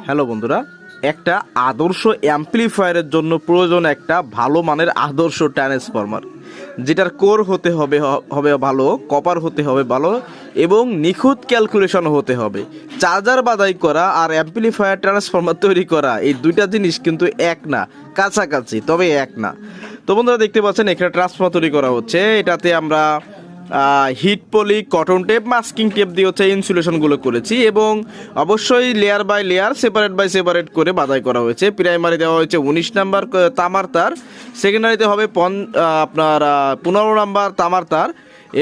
Hello বন্ধুরা, একটা আদর্শ অ্যাম্পলিফায়ারের জন্য প্রয়োজন একটা ভালো মানের আদর্শ ট্রান্সফরমার, যেটার কোর হতে হবে হবে ভালো, কপার হতে হবে ভালো এবং নিখুঁত ক্যালকুলেশন হতে হবে। চার্জার বাদাই করা আর অ্যাম্পলিফায়ার ট্রান্সফরমার তৈরি করা এই দুইটা জিনিস কিন্তু এক না, কাছাকাছি তবে এক না। তো বন্ধুরা দেখতে পাচ্ছেন এখানে ট্রান্সফরমার তৈরি করা হচ্ছে। এটাতে আমরা heat poly, cotton tape, masking tape দিয়ে হচ্ছে ইনসুলেশনগুলো করেছি এবং অবশ্যই layer by layer, separate by separate করে বাদাই করা হয়েছে। প্রাইমারি দেওয়া হয়েছে 19 নাম্বার তামার তার, সেকেন্ডারিতে হবে আপনার 15 নাম্বার তামার তার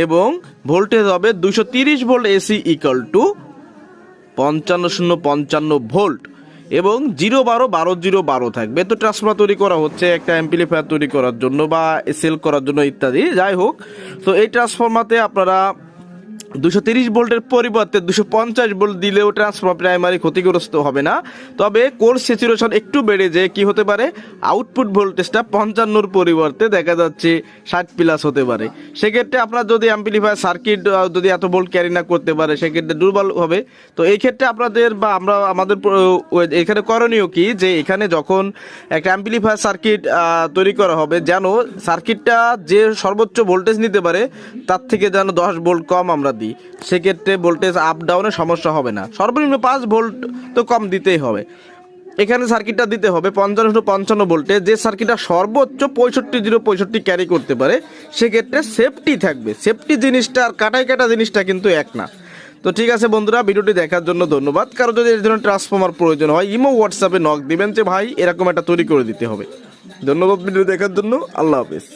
এবং ভোল্টেজ হবে 230 volt AC equal to 55,055 volt এবং 0-12 থাকবে। তো ট্রান্সফরমার তৈরি করা হচ্ছে একটা অ্যাম্পলিফায়ার তৈরি করার জন্য বা সেল করার জন্য ইত্যাদি, যাই হোক। তো এই ট্রান্সফরমারতে আপনারা 230 ভোল্টের পরিবর্তে 250 ভোল্ট দিলেও ট্রান্সফরমার প্রাইমারি ক্ষতিগ্রস্ত হবে না। তবে কোর স্যাচুরেশন একটু বেড়ে যে কি হতে পারে, আউটপুট ভোল্টেজটা 55-র পরিবর্তে দেখা যাচ্ছে 60+ হতে পারে। সেক্ষেত্রে আপনার যদি অ্যাম্পলিফায়ার সার্কিট যদি এত ভোল্ট ক্যারি না করতে পারে, সেক্ষেত্রে দুর্বল হবে। তো এই ক্ষেত্রে আপনাদের বা আমাদের এখানে করণীয় কি, যে এখানে যখন একটা অ্যাম্পলিফায়ার সার্কিট তৈরি করা হবে, যেন সার্কিটটা যে সর্বোচ্চ ভোল্টেজ নিতে পারে তার থেকে যেন 10 ভোল্ট কম আমরা দিই। সেক্ষেত্রে ভোল্টেজ আপ ডাউনের সমস্যা হবে না। সর্বনিম্ন 5 ভোল্ট তো কম দিতেই হবে। এখানে সার্কিটটা দিতে হবে 55 ভোল্টে, যে সার্কিটটা সর্বোচ্চ 65 ক্যারি করতে পারে। সেক্ষেত্রে সেফটি থাকবে। সেফটি জিনিসটা আর কাটা জিনিসটা কিন্তু এক না। তো ঠিক আছে বন্ধুরা, ভিডিওটি দেখার জন্য ধন্যবাদ। কারো যদি এই ধরনের ট্রান্সফরমার প্রয়োজন হয়, ইমো হোয়াটসঅ্যাপে নক দিবেন যে ভাই এরকম একটা তৈরি করে দিতে হবে। ধন্যবাদ ভিডিও দেখার জন্য। আল্লাহ হাফেজ।